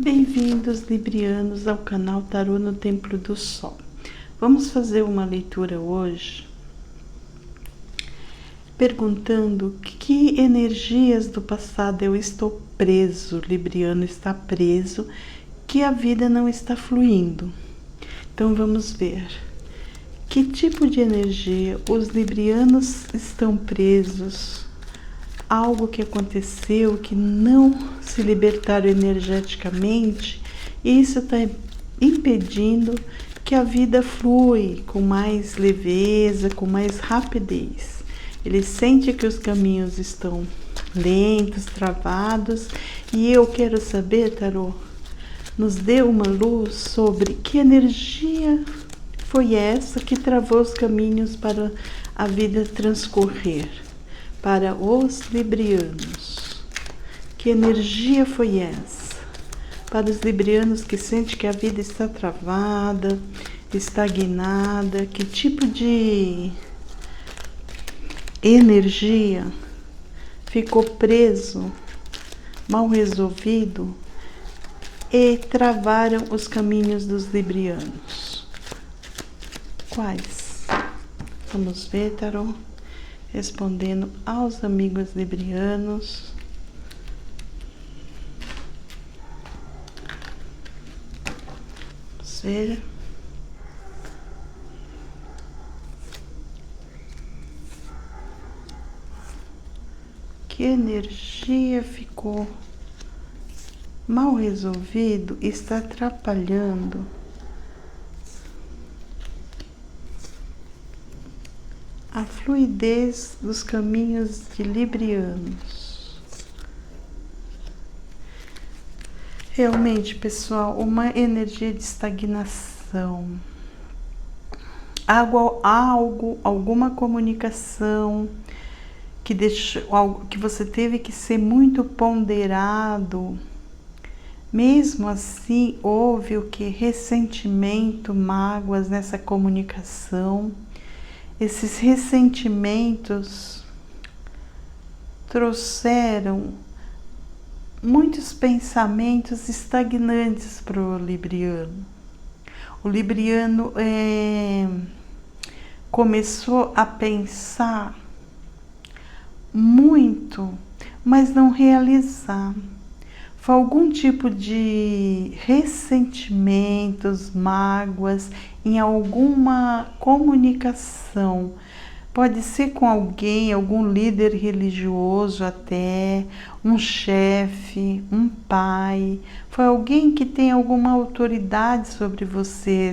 Bem-vindos, librianos, ao canal Tarô no Templo do Sol. Vamos fazer uma leitura hoje perguntando que energias do passado eu estou preso, libriano está preso, que a vida não está fluindo. Então vamos ver que tipo de energia os librianos estão presos, algo que aconteceu que não se libertaram energeticamente, e isso está impedindo que a vida flui com mais leveza, com mais rapidez. Ele sente que os caminhos estão lentos, travados, e eu quero saber, Tarô, nos dê uma luz sobre que energia foi essa que travou os caminhos para a vida transcorrer. Para os librianos, que energia foi essa? Para os librianos que sentem que a vida está travada, estagnada, que tipo de energia ficou preso, mal resolvido e travaram os caminhos dos librianos? Quais? Vamos ver, Tarô. Respondendo aos amigos librianos. Vamos ver. Que energia ficou mal resolvido e está atrapalhando a fluidez dos caminhos de librianos? Realmente, pessoal, uma energia de estagnação. Alguma comunicação que que você teve que ser muito ponderado. Mesmo assim, houve o que? Ressentimento, mágoas nessa comunicação. Esses ressentimentos trouxeram muitos pensamentos estagnantes para o libriano. O libriano começou a pensar muito, mas não realizar. Foi algum tipo de ressentimentos, mágoas em alguma comunicação. Pode ser com alguém, algum líder religioso até, um chefe, um pai. Foi alguém que tem alguma autoridade sobre você,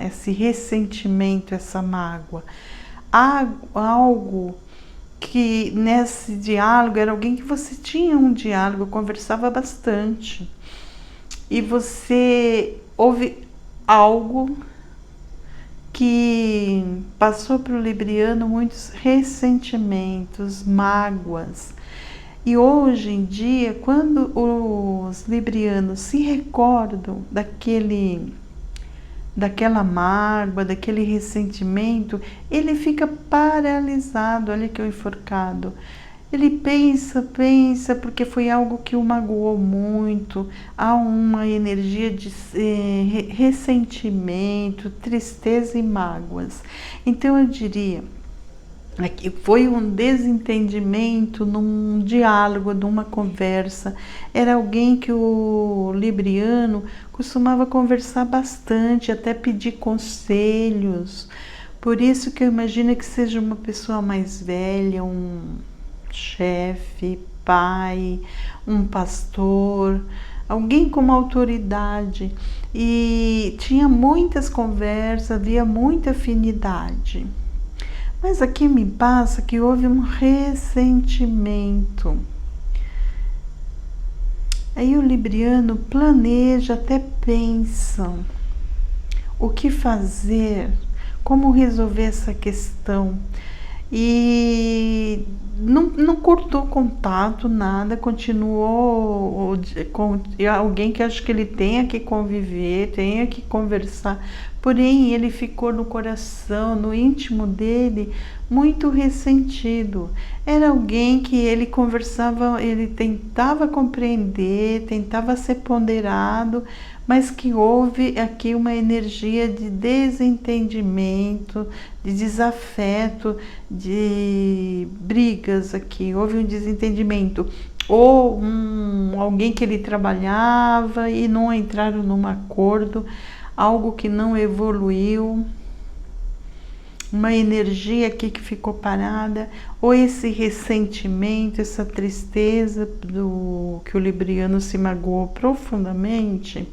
esse ressentimento, essa mágoa. Algo que nesse diálogo era alguém que você tinha um diálogo, conversava bastante, e você ouve algo que passou para o libriano muitos ressentimentos, mágoas. E hoje em dia, quando os librianos se recordam daquela mágoa, daquele ressentimento, ele fica paralisado. Olha que o enforcado. Ele pensa, porque foi algo que o magoou muito. Há uma energia de ressentimento, tristeza e mágoas. Então eu diria que foi um desentendimento num diálogo, numa conversa. Era alguém que o libriano costumava conversar bastante, até pedir conselhos. Por isso que eu imagino que seja uma pessoa mais velha, um chefe, pai, um pastor, alguém com uma autoridade. E tinha muitas conversas, havia muita afinidade. Mas aqui me passa que houve um ressentimento. Aí o libriano planeja, até pensa o que fazer, como resolver essa questão. E não cortou contato, nada, continuou com alguém que acho que ele tenha que conviver, tenha que conversar, porém ele ficou no coração, no íntimo dele, muito ressentido. Era alguém que ele conversava, ele tentava compreender, tentava ser ponderado, mas que houve aqui uma energia de desentendimento, de desafeto, de brigas aqui. Houve um desentendimento. Ou alguém que ele trabalhava e não entraram num acordo, algo que não evoluiu, uma energia aqui que ficou parada, ou esse ressentimento, essa tristeza que o libriano se magoou profundamente,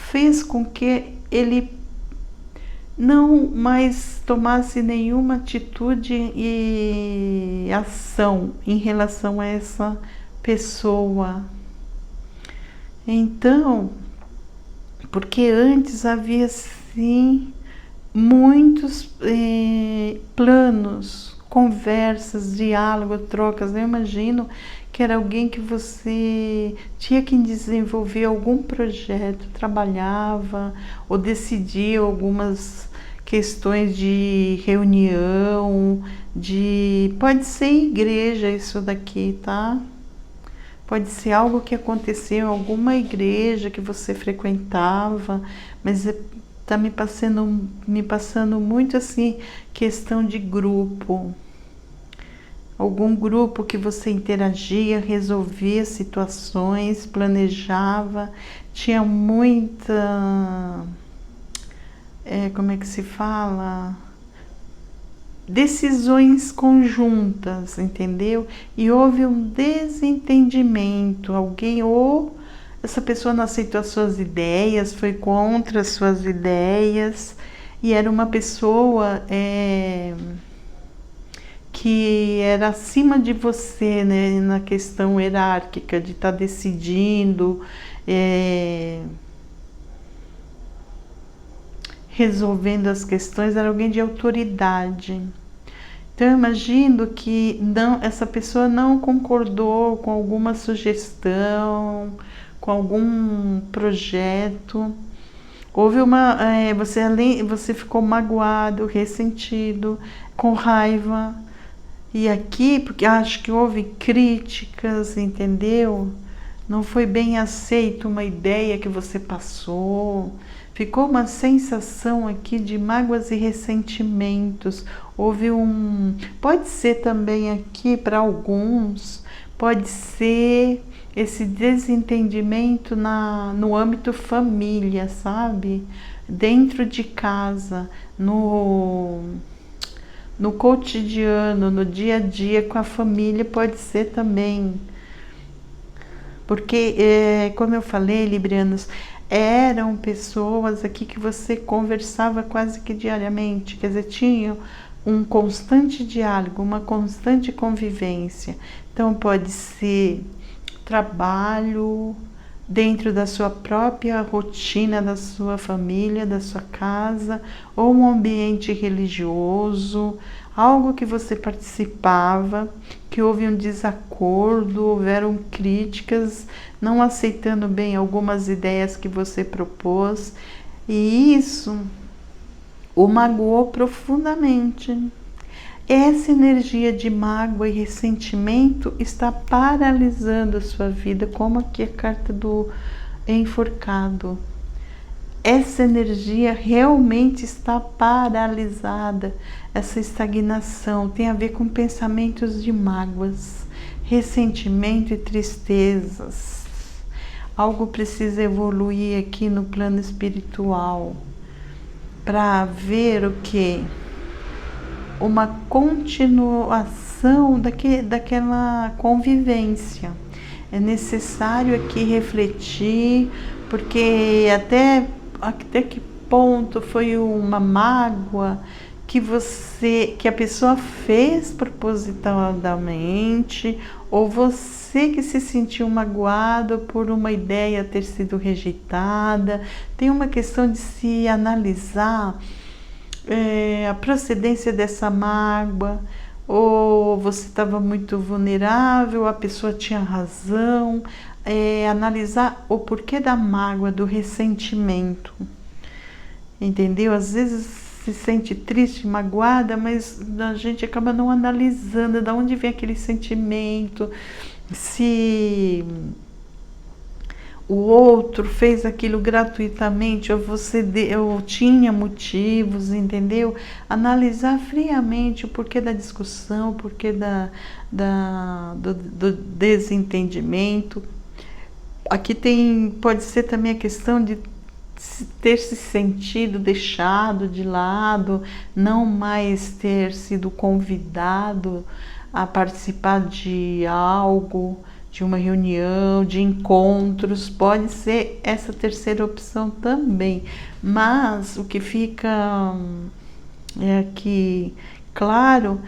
fez com que ele não mais tomasse nenhuma atitude e ação em relação a essa pessoa. Então, porque antes havia sim muitos planos, conversas, diálogo, trocas. Eu imagino que era alguém que você tinha que desenvolver algum projeto, trabalhava ou decidia algumas questões de reunião, pode ser igreja isso daqui, tá? Pode ser algo que aconteceu em alguma igreja que você frequentava, mas tá me passando muito assim, questão de grupo. Algum grupo que você interagia, resolvia situações, planejava, tinha muita, como é que se fala? Decisões conjuntas, entendeu? E houve um desentendimento, alguém ou essa pessoa não aceitou as suas ideias, foi contra as suas ideias, e era uma pessoa que era acima de você, né, na questão hierárquica, de estar decidindo, resolvendo as questões, era alguém de autoridade. Então eu imagino que essa pessoa não concordou com alguma sugestão, com algum projeto. Houve você ficou magoado, ressentido, com raiva. E aqui, porque acho que houve críticas, entendeu? Não foi bem aceito uma ideia que você passou. Ficou uma sensação aqui de mágoas e ressentimentos. Houve pode ser também aqui para alguns, pode ser esse desentendimento no âmbito família, sabe? Dentro de casa, no cotidiano, no dia a dia com a família, pode ser também. Porque, como eu falei, librianos, eram pessoas aqui que você conversava quase que diariamente, quer dizer, tinham um constante diálogo, uma constante convivência. Então pode ser trabalho dentro da sua própria rotina, da sua família, da sua casa, ou um ambiente religioso, algo que você participava, que houve um desacordo, houveram críticas, não aceitando bem algumas ideias que você propôs, e isso o magoou profundamente. Essa energia de mágoa e ressentimento está paralisando a sua vida, como aqui a carta do enforcado. Essa energia realmente está paralisada, essa estagnação tem a ver com pensamentos de mágoas, ressentimento e tristezas. Algo precisa evoluir aqui no plano espiritual para ver o que? Uma continuação daquela convivência. É necessário aqui refletir, porque até que ponto foi uma mágoa que a pessoa fez propositadamente, ou você que se sentiu magoado por uma ideia ter sido rejeitada. Tem uma questão de se analisar a procedência dessa mágoa, ou você estava muito vulnerável, a pessoa tinha razão, analisar o porquê da mágoa, do ressentimento. entendeu? Às vezes se sente triste, magoada, mas a gente acaba não analisando de onde vem aquele sentimento, se o outro fez aquilo gratuitamente ou ou tinha motivos, entendeu? Analisar friamente o porquê da discussão, o porquê do desentendimento. Aqui pode ser também a questão de ter se sentido deixado de lado, não mais ter sido convidado a participar de algo, de uma reunião, de encontros, pode ser essa terceira opção também. Mas o que fica aqui claro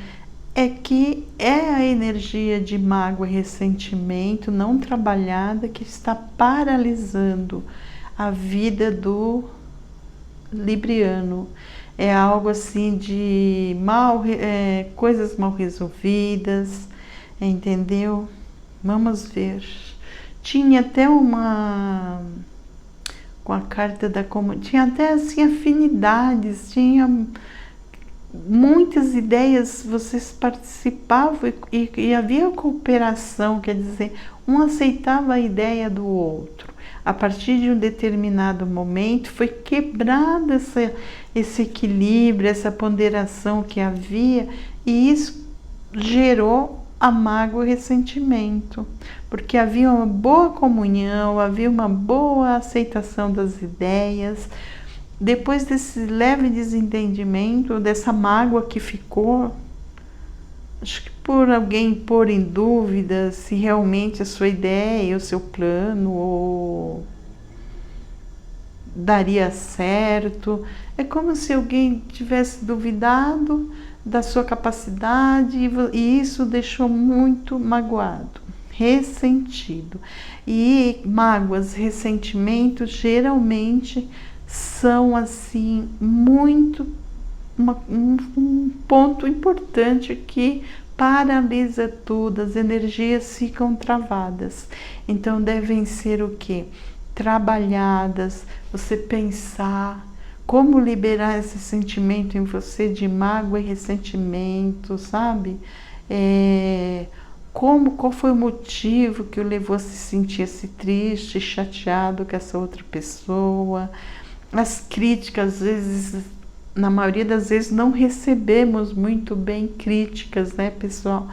é que é a energia de mágoa e ressentimento não trabalhada que está paralisando a vida do libriano. É algo assim de coisas mal resolvidas, entendeu? Vamos ver. Tinha até com a carta da comunidade, tinha até assim afinidades, tinha muitas ideias, vocês participavam e havia cooperação, quer dizer, um aceitava a ideia do outro. A partir de um determinado momento foi quebrado esse equilíbrio, essa ponderação que havia, e isso gerou a mágoa e o ressentimento, porque havia uma boa comunhão, havia uma boa aceitação das ideias. Depois desse leve desentendimento, dessa mágoa que ficou, acho que por alguém pôr em dúvida se realmente a sua ideia, o seu plano daria certo. É como se alguém tivesse duvidado da sua capacidade e isso deixou muito magoado, ressentido. E mágoas, ressentimentos geralmente são assim muito um ponto importante que paralisa tudo, as energias ficam travadas. Então devem ser o quê? Trabalhadas, você pensar como liberar esse sentimento em você de mágoa e ressentimento, sabe? Qual foi o motivo que o levou a se sentir triste, chateado com essa outra pessoa? As críticas, às vezes, na maioria das vezes, não recebemos muito bem críticas, né, pessoal?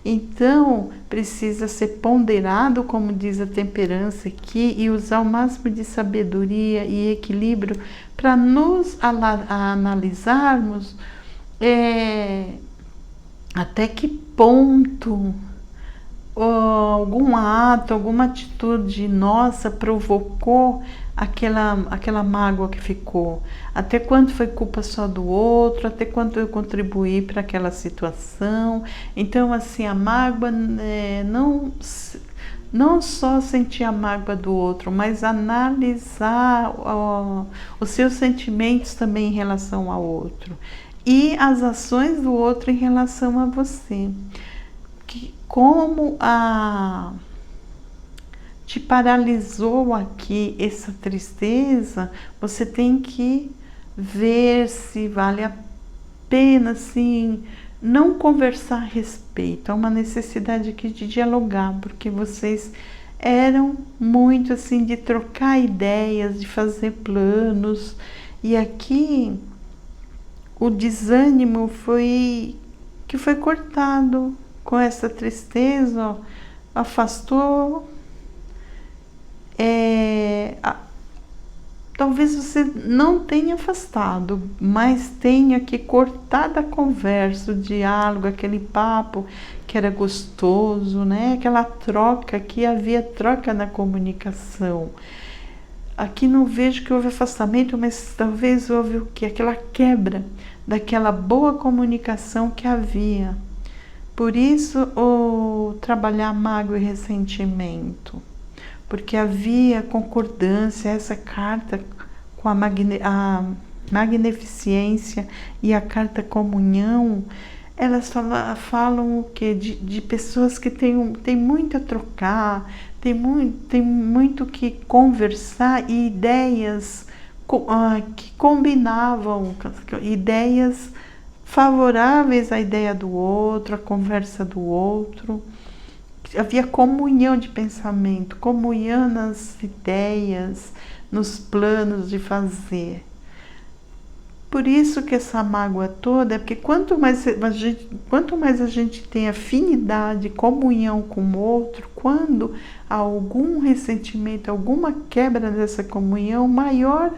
Então, precisa ser ponderado, como diz a temperança aqui, e usar o máximo de sabedoria e equilíbrio para nos analisarmos até que ponto algum ato, alguma atitude nossa provocou aquela mágoa que ficou, até quanto foi culpa só do outro, até quanto eu contribuí para aquela situação. Então, assim, a mágoa não só sentir a mágoa do outro, mas analisar os seus sentimentos também em relação ao outro e as ações do outro em relação a você. Como te paralisou aqui essa tristeza, você tem que ver se vale a pena, assim, não conversar a respeito. Há uma necessidade aqui de dialogar, porque vocês eram muito assim de trocar ideias, de fazer planos, e aqui o desânimo foi cortado com essa tristeza, ó, afastou. Talvez você não tenha afastado, mas tenha que cortar da conversa, o diálogo, aquele papo que era gostoso, né? Aquela troca, que havia troca na comunicação. Aqui não vejo que houve afastamento, mas talvez houve o quê? Aquela quebra daquela boa comunicação que havia. Por isso, trabalhar mágoa e ressentimento, porque havia concordância, essa carta com a magnificência e a carta comunhão, elas falam o quê? De pessoas que têm muito a trocar, tem muito que conversar e ideias que combinavam ideias favoráveis à ideia do outro, à conversa do outro. Havia comunhão de pensamento, comunhão nas ideias, nos planos de fazer. Por isso que essa mágoa toda é porque quanto mais a gente tem afinidade, comunhão com o outro, quando há algum ressentimento, alguma quebra dessa comunhão, maior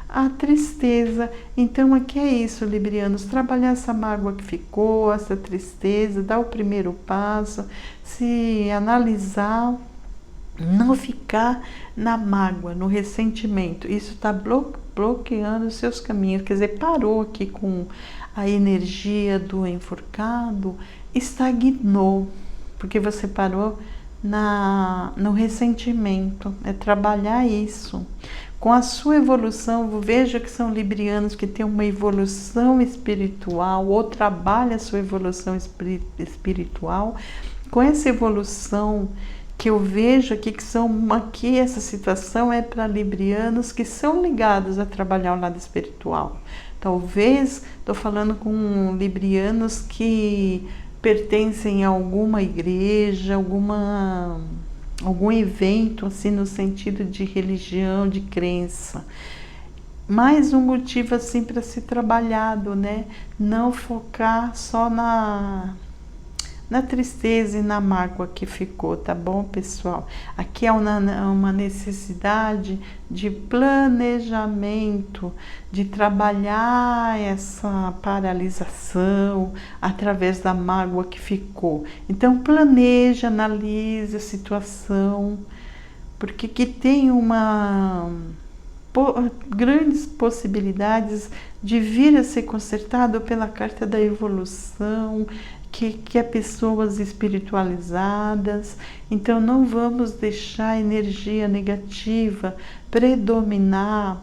a tristeza. Então aqui é isso, librianos, trabalhar essa mágoa que ficou, essa tristeza, dar o primeiro passo, se analisar, não ficar na mágoa, no ressentimento. Isso está bloqueando os seus caminhos. Quer dizer, parou aqui com a energia do enforcado, estagnou, porque você parou no ressentimento. É trabalhar isso. Com a sua evolução, veja que são librianos que têm uma evolução espiritual, ou trabalha a sua evolução espiritual. Com essa evolução que eu vejo aqui, aqui essa situação é para librianos que são ligados a trabalhar o lado espiritual. Talvez, estou falando com librianos que pertencem a alguma igreja, algum evento, assim, no sentido de religião, de crença. Mais um motivo, assim, para ser trabalhado, né? Não focar só na tristeza e na mágoa que ficou, tá bom, pessoal? Aqui é uma necessidade de planejamento, de trabalhar essa paralisação através da mágoa que ficou. Então, planeja, analise a situação, porque que tem grandes possibilidades de vir a ser consertado pela carta da evolução, que é pessoas espiritualizadas. Então não vamos deixar a energia negativa predominar,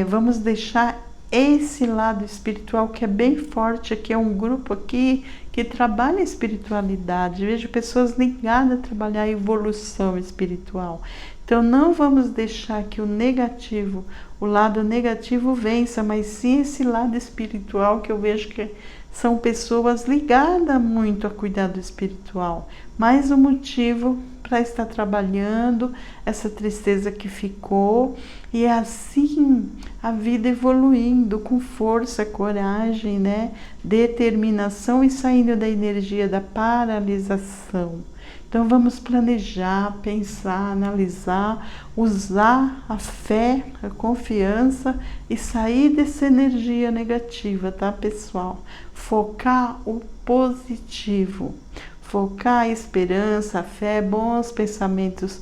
vamos deixar esse lado espiritual que é bem forte. Aqui é um grupo aqui que trabalha a espiritualidade, vejo pessoas ligadas a trabalhar a evolução espiritual. Então não vamos deixar que o lado negativo vença, mas sim esse lado espiritual, que eu vejo que são pessoas ligadas muito a cuidado espiritual. Mais um motivo para estar trabalhando essa tristeza que ficou, e assim a vida evoluindo com força, coragem, né? Determinação, e saindo da energia da paralisação. Então vamos planejar, pensar, analisar, usar a fé, a confiança e sair dessa energia negativa, tá, pessoal? Focar o positivo, focar a esperança, a fé, bons pensamentos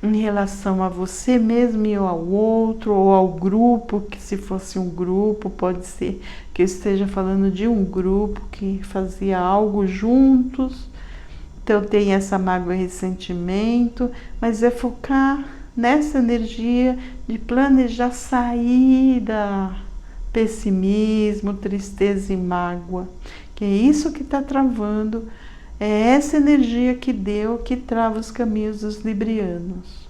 em relação a você mesmo e ao outro, ou ao grupo, que se fosse um grupo, pode ser que eu esteja falando de um grupo que fazia algo juntos. Então tem essa mágoa e ressentimento, mas é focar nessa energia de planejar sair da pessimismo, tristeza e mágoa, que é isso que está travando, é essa energia que trava os caminhos dos librianos.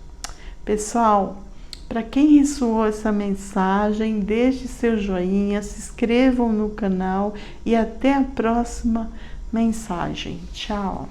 Pessoal, para quem ressoou essa mensagem, deixe seu joinha, se inscrevam no canal e até a próxima mensagem. Tchau!